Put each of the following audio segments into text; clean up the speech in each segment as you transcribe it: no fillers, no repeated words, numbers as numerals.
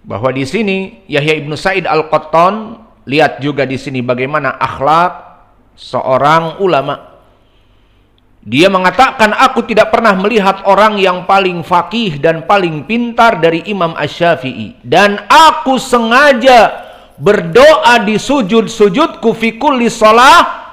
bahwa di sini Yahya ibnu Sa'id Al-Qattan, lihat juga di sini bagaimana akhlak seorang ulama. Dia mengatakan, aku tidak pernah melihat orang yang paling faqih dan paling pintar dari Imam Asy-Syafi'i, dan aku sengaja berdoa di sujud-sujudku fi kulli shalah,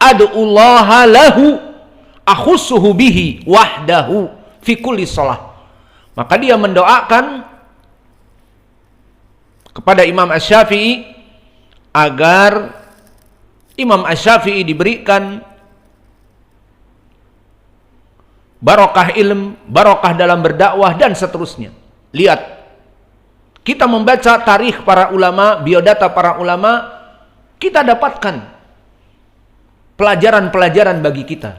ad'ullaha lahu akhussuhu bihi wahdahu fi kulli shalah. Maka dia mendoakan kepada Imam Asy-Syafi'i agar Imam Asy-Syafi'i diberikan barokah ilm, barokah dalam berdakwah, dan seterusnya. Lihat, kita membaca tarikh para ulama, biodata para ulama, kita dapatkan pelajaran-pelajaran bagi kita.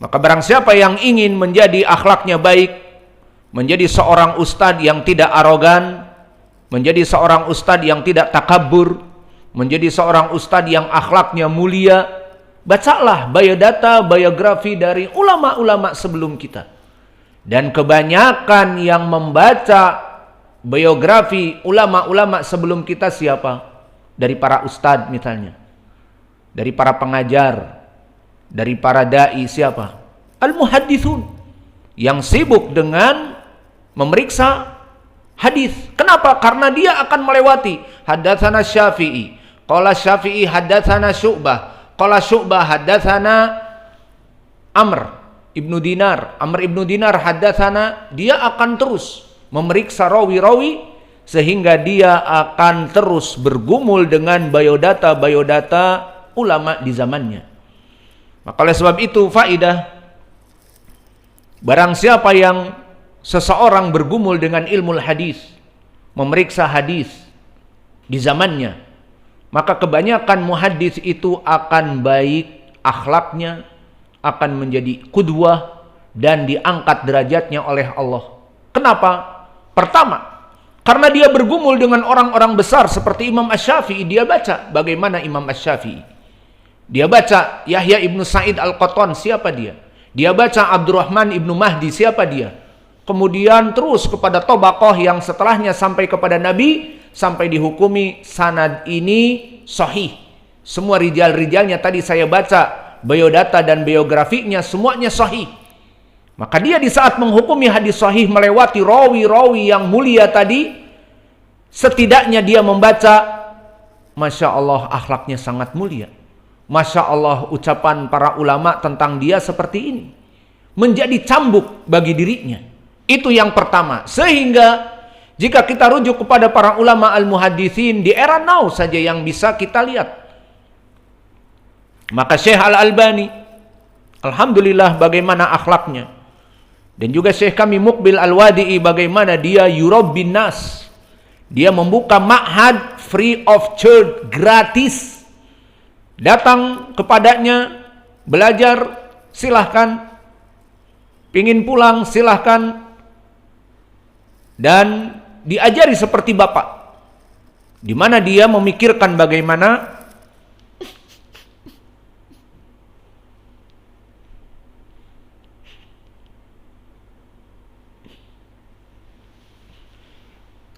Maka barang siapa yang ingin menjadi akhlaknya baik, menjadi seorang ustadz yang tidak arogan, menjadi seorang ustadz yang tidak takabur, menjadi seorang ustadz yang akhlaknya mulia, bacalah biodata, biografi dari ulama-ulama sebelum kita. Dan kebanyakan yang membaca biografi ulama-ulama sebelum kita siapa? Dari para ustadz misalnya, dari para pengajar, dari para da'i siapa? Al-muhaddithun, yang sibuk dengan memeriksa hadis. Kenapa? Karena dia akan melewati haddatsana Syafi'i, qala Syafi'i haddatsana Syu'bah, qala Syu'bah haddatsana Amr ibnu Dinar, Amr ibnu Dinar haddatsana. Dia akan terus memeriksa rawi-rawi sehingga dia akan terus bergumul dengan biodata-biodata ulama di zamannya. Maka oleh sebab itu faidah, barang siapa yang seseorang bergumul dengan ilmu hadis, memeriksa hadis di zamannya, maka kebanyakan muhaddits itu akan baik akhlaknya, akan menjadi qudwah dan diangkat derajatnya oleh Allah. Kenapa? Pertama, karena dia bergumul dengan orang-orang besar seperti Imam Asy-Syafi'i. Dia baca bagaimana Imam Asy-Syafi'i. Dia baca Yahya ibnu Sa'id Al-Qattan, siapa dia? Dia baca Abdurrahman ibnu Mahdi, siapa dia? Kemudian terus kepada Tabaqah yang setelahnya sampai kepada Nabi, sampai dihukumi sanad ini sahih. Semua rijal-rijalnya tadi saya baca biodata dan biografinya, semuanya sahih. Maka dia di saat menghukumi hadis sahih melewati rawi-rawi yang mulia tadi, setidaknya dia membaca, Masya Allah akhlaknya sangat mulia, Masya Allah ucapan para ulama tentang dia seperti ini, menjadi cambuk bagi dirinya. Itu yang pertama. Sehingga jika kita rujuk kepada para ulama al-muhaditsin di era now saja yang bisa kita lihat, maka Syekh Al-Albani, alhamdulillah bagaimana akhlaknya, dan juga Syekh kami Muqbil Al-Wadi'i bagaimana dia yurabbin nas, dia membuka ma'had free of charge, gratis, datang kepadanya belajar silahkan, pingin pulang silahkan, dan diajari seperti bapak, di mana dia memikirkan bagaimana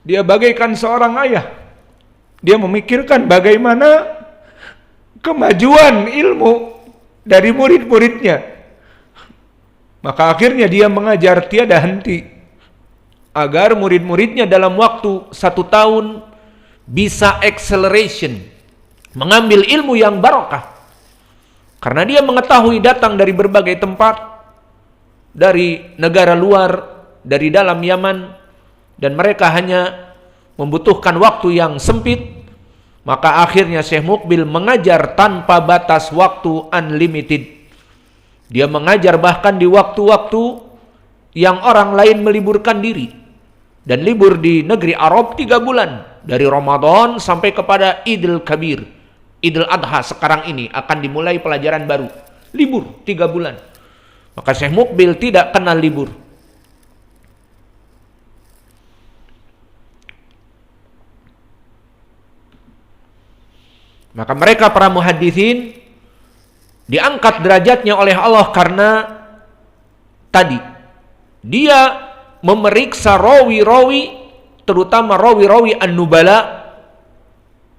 dia bagaikan seorang ayah. Dia memikirkan bagaimana kemajuan ilmu dari murid-muridnya. Maka akhirnya dia mengajar tiada henti agar murid-muridnya dalam waktu 1 tahun bisa acceleration, mengambil ilmu yang barokah. Karena dia mengetahui datang dari berbagai tempat, dari negara luar, dari dalam Yaman, dan mereka hanya membutuhkan waktu yang sempit. Maka akhirnya Syekh Muqbil mengajar tanpa batas waktu, unlimited. Dia mengajar bahkan di waktu-waktu yang orang lain meliburkan diri. Dan libur di negeri Arab 3 bulan. Dari Ramadan sampai kepada Idul Kabir, Idul Adha sekarang ini akan dimulai pelajaran baru. Libur 3 bulan. Maka Syekh Muqbil tidak kenal libur. Maka mereka para muhaditsin diangkat derajatnya oleh Allah karena tadi dia memeriksa rawi-rawi terutama rawi-rawi an-nubala,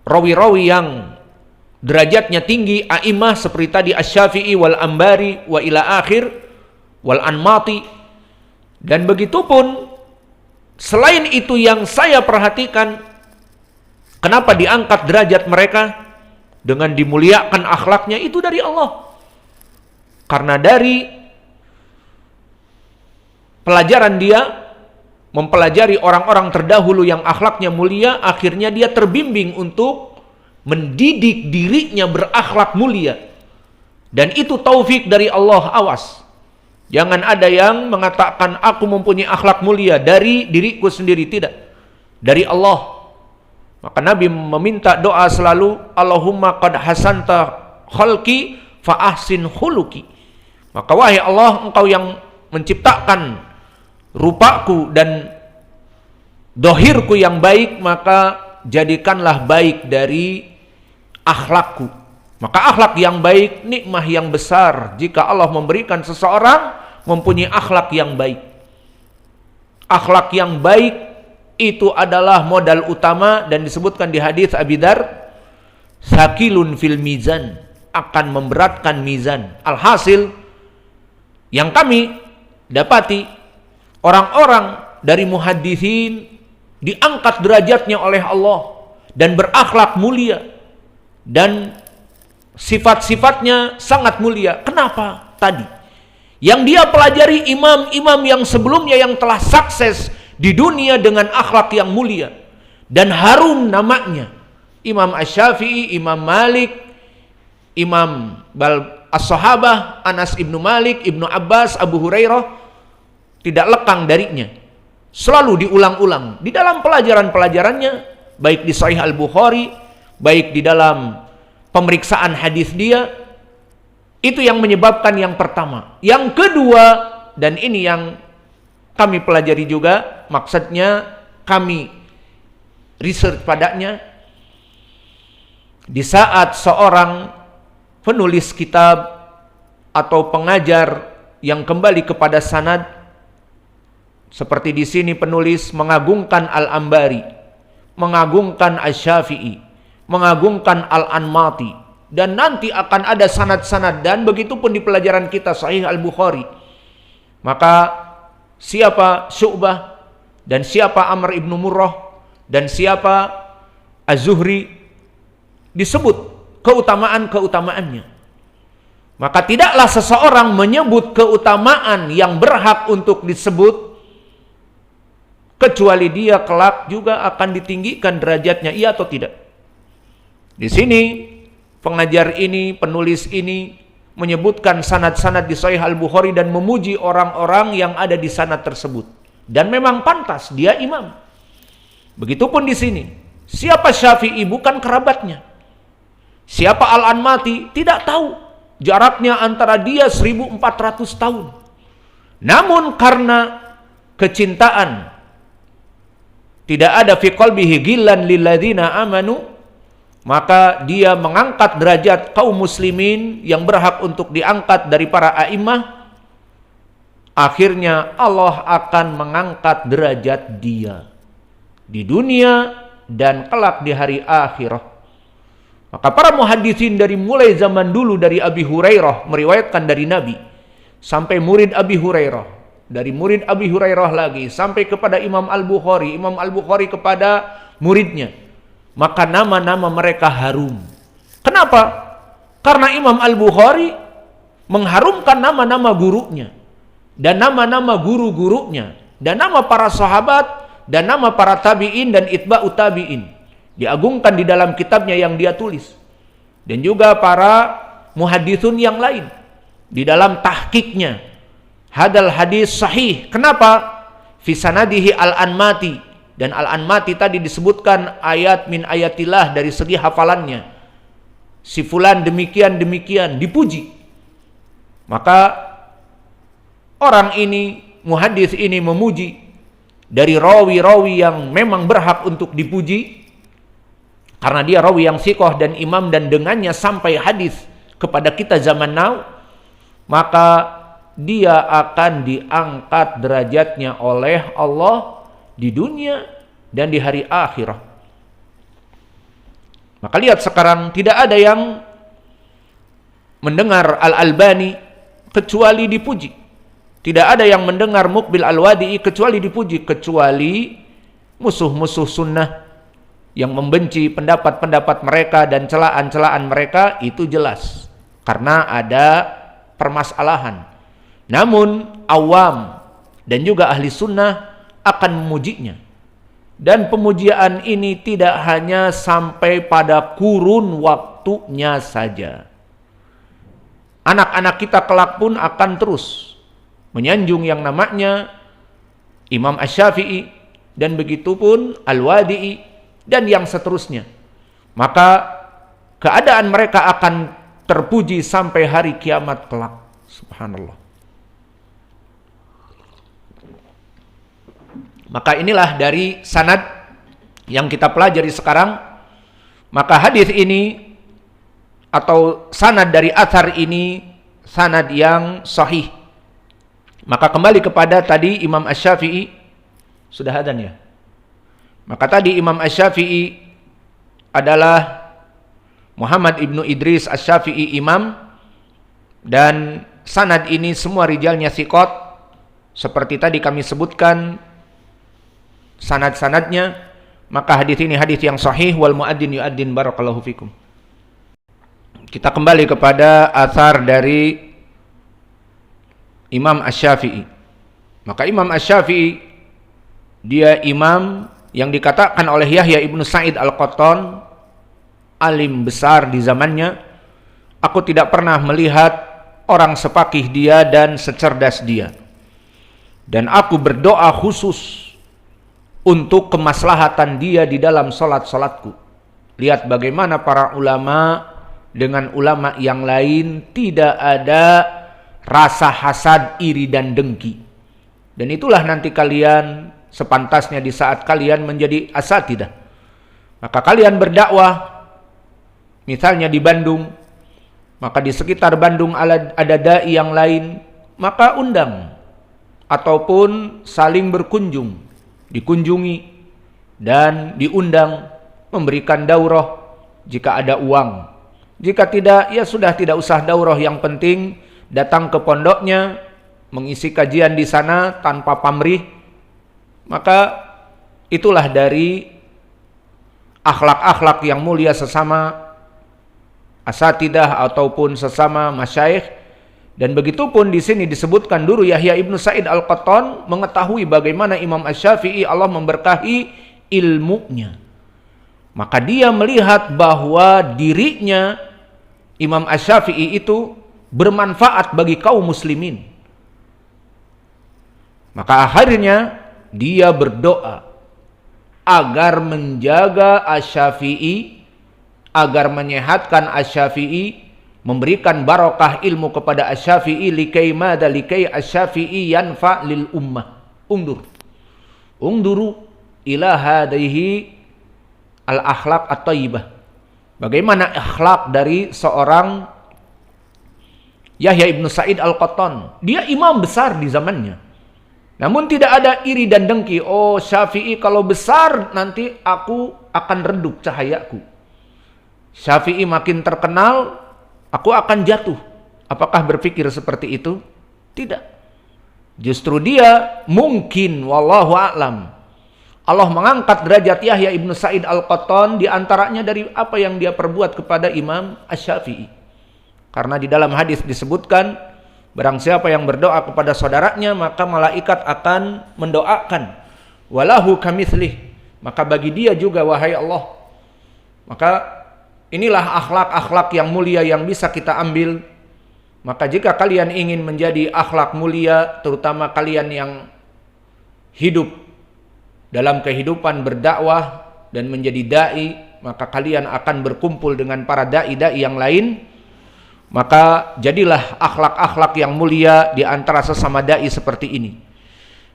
rawi-rawi yang derajatnya tinggi, a'imah seperti tadi Asy-Syafi'i wal Ambari wa ila akhir wal Anmati. Dan begitu pun selain itu yang saya perhatikan, kenapa diangkat derajat mereka dengan dimuliakan akhlaknya, itu dari Allah. Karena dari pelajaran dia mempelajari orang-orang terdahulu yang akhlaknya mulia, akhirnya dia terbimbing untuk mendidik dirinya berakhlak mulia. Dan itu taufik dari Allah. Awas, jangan ada yang mengatakan aku mempunyai akhlak mulia dari diriku sendiri. Tidak, dari Allah. Maka Nabi meminta doa selalu, Allahumma qad hasanta khalqi fa ahsin khuluqi. Maka wahai Allah, engkau yang menciptakan rupaku dan dohirku yang baik, maka jadikanlah baik dari akhlakku. Maka akhlak yang baik nikmah yang besar jika Allah memberikan seseorang mempunyai akhlak yang baik. Akhlak yang baik itu adalah modal utama, dan disebutkan di hadis Abi Dzar, sakilun fil mizan, akan memberatkan mizan. Alhasil yang kami dapati, orang-orang dari muhaddisin diangkat derajatnya oleh Allah dan berakhlak mulia dan sifat-sifatnya sangat mulia. Kenapa? Tadi yang dia pelajari imam-imam yang sebelumnya yang telah sukses di dunia dengan akhlak yang mulia dan harum namanya. Imam Asy-Syafi'i, Imam Malik, Imam As-Sahabah, Anas ibnu Malik, Ibnu Abbas, Abu Hurairah, tidak lekang darinya. Selalu diulang-ulang di dalam pelajaran-pelajarannya, baik di Sahih Al-Bukhari, baik di dalam pemeriksaan hadis dia. Itu yang menyebabkan yang pertama. Yang kedua, dan ini yang kami pelajari juga, maksudnya kami research padanya, di saat seorang penulis kitab atau pengajar yang kembali kepada sanad, seperti di sini penulis mengagungkan Al-Ambari, mengagungkan Asy-Syafi'i, mengagungkan Al-Anmati, dan nanti akan ada sanad-sanad, dan begitu pun di pelajaran kita Sahih Al-Bukhari. Maka siapa Syu'bah, dan siapa Amr ibnu Murrah, dan siapa Az-Zuhri, disebut keutamaan-keutamaannya. Maka tidaklah seseorang menyebut keutamaan yang berhak untuk disebut kecuali dia kelak juga akan ditinggikan derajatnya, iya atau tidak. Di sini pengajar ini, penulis ini menyebutkan sanad-sanad di Sahih Al-Bukhari dan memuji orang-orang yang ada di sanad tersebut. Dan memang pantas, dia imam. Begitupun di sini. Siapa Syafi'i? Bukan kerabatnya. Siapa Al-Anmati? Tidak tahu. Jaraknya antara dia 1400 tahun. Namun karena kecintaan, tidak ada fi qalbihi ghillan lilladzina amanu, maka dia mengangkat derajat kaum muslimin yang berhak untuk diangkat dari para a'immah. Akhirnya Allah akan mengangkat derajat dia di dunia dan kelak di hari akhirat. Maka para muhaddisin dari mulai zaman dulu, dari Abi Hurairah meriwayatkan dari Nabi sampai murid Abi Hurairah, dari murid Abi Hurairah lagi sampai kepada Imam Al-Bukhari, Imam Al-Bukhari kepada muridnya, maka nama-nama mereka harum. Kenapa? Karena Imam Al-Bukhari mengharumkan nama-nama gurunya dan nama-nama guru-gurunya dan nama para sahabat dan nama para tabi'in dan itba'ut tabi'in, diagungkan di dalam kitabnya yang dia tulis. Dan juga para muhaddisun yang lain di dalam tahqiqnya, hadal hadis sahih. Kenapa? Fi sanadihi Al-Anmati, dan Al-Anmati tadi disebutkan ayat min ayatillah dari segi hafalannya. Si fulan demikian-demikian, dipuji. Maka orang ini, muhaddis ini memuji dari rawi-rawi yang memang berhak untuk dipuji, karena dia rawi yang siqah dan imam, dan dengannya sampai hadis kepada kita zaman now, maka dia akan diangkat derajatnya oleh Allah di dunia dan di hari akhirah. Maka lihat sekarang tidak ada yang mendengar Al-Albani kecuali dipuji. Tidak ada yang mendengar Muqbil Al-Wadi'i kecuali dipuji, kecuali musuh-musuh sunnah yang membenci pendapat-pendapat mereka dan celaan-celaan mereka, itu jelas karena ada permasalahan. Namun awam dan juga ahli sunnah akan memujinya, dan pemujian ini tidak hanya sampai pada kurun waktunya saja. Anak-anak kita kelak pun akan terus menyanjung yang namanya Imam Asy-Syafi'i, dan begitu pun Al-Wadi'i dan yang seterusnya. Maka keadaan mereka akan terpuji sampai hari kiamat kelak. Subhanallah. Maka inilah dari sanad yang kita pelajari sekarang. Maka hadis ini atau sanad dari athar ini sanad yang sahih. Maka kembali kepada tadi Imam Asy-Syafi'i, sudah adzan ya. Maka tadi Imam Asy-Syafi'i adalah Muhammad ibnu Idris Asy-Syafi'i imam, dan sanad ini semua rijalnya thiqat. Seperti tadi kami sebutkan sanad-sanadnya, maka hadis ini hadis yang sahih. Wal muadzin yuadzin, barakallahu fikum. Kita kembali kepada athar dari Imam Asy-Syafi'i. Maka Imam Asy-Syafi'i dia imam yang dikatakan oleh Yahya ibnu Sa'id Al-Qattan alim besar di zamannya. Aku tidak pernah melihat orang sepaqih dia dan secerdas dia, dan aku berdoa khusus untuk kemaslahatan dia di dalam salat-salatku. Lihat bagaimana para ulama dengan ulama yang lain tidak ada rasa hasad, iri dan dengki. Dan itulah nanti kalian sepantasnya di saat kalian menjadi asatidah. Maka kalian berdakwah misalnya di Bandung, maka di sekitar Bandung ada dai yang lain, maka undang ataupun saling berkunjung, dikunjungi dan diundang, memberikan daurah jika ada uang. Jika tidak, ya sudah, tidak usah daurah, yang penting datang ke pondoknya, mengisi kajian di sana tanpa pamrih. Maka itulah dari akhlak-akhlak yang mulia sesama asatidah ataupun sesama masyayikh. Dan begitu pun di sini disebutkan dulu Yahya ibnu Sa'id Al-Qattan mengetahui bagaimana Imam Asy-Syafi'i Allah memberkahi ilmunya. Maka dia melihat bahwa dirinya Imam Asy-Syafi'i itu bermanfaat bagi kaum muslimin. Maka akhirnya dia berdoa agar menjaga Asy-Syafi'i, agar menyehatkan Asy-Syafi'i, memberikan barokah ilmu kepada Asy-Syafi'i, likai Asy-Syafi'i yanfa lil ummah. Unduru ila hadhihi al-akhlaq at-thayyibah. Bagaimana akhlak dari seorang Yahya ibnu Sa'id Al-Qattan. Dia imam besar di zamannya, namun tidak ada iri dan dengki. Oh, Syafi'i kalau besar nanti aku akan redup cahayaku. Syafi'i makin terkenal, aku akan jatuh. Apakah berpikir seperti itu? Tidak. Justru dia mungkin, wallahu a'lam, Allah mengangkat derajat Yahya ibnu Sa'id Al-Qattan diantaranya dari apa yang dia perbuat kepada Imam Asy-Syafi'i. Karena di dalam hadis disebutkan, barang siapa yang berdoa kepada saudaranya, maka malaikat akan mendoakan, walahu kamitslih, maka bagi dia juga, wahai Allah. Maka inilah akhlak-akhlak yang mulia yang bisa kita ambil. Maka jika kalian ingin menjadi akhlak mulia, terutama kalian yang hidup dalam kehidupan berdakwah dan menjadi dai, maka kalian akan berkumpul dengan para dai-dai yang lain. Maka jadilah akhlak-akhlak yang mulia di antara sesama dai seperti ini.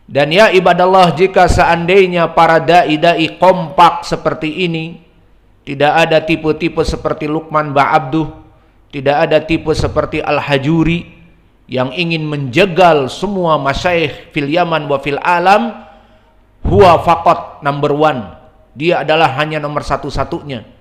Dan ya ibadallah, jika seandainya para dai-dai kompak seperti ini, tidak ada tipe-tipe seperti Luqman Ba'abduh, tidak ada tipe seperti Al-Hajuri yang ingin menjegal semua masyayikh fil Yaman wa fil alam, huwa faqat number one. Dia adalah hanya nomor satu-satunya.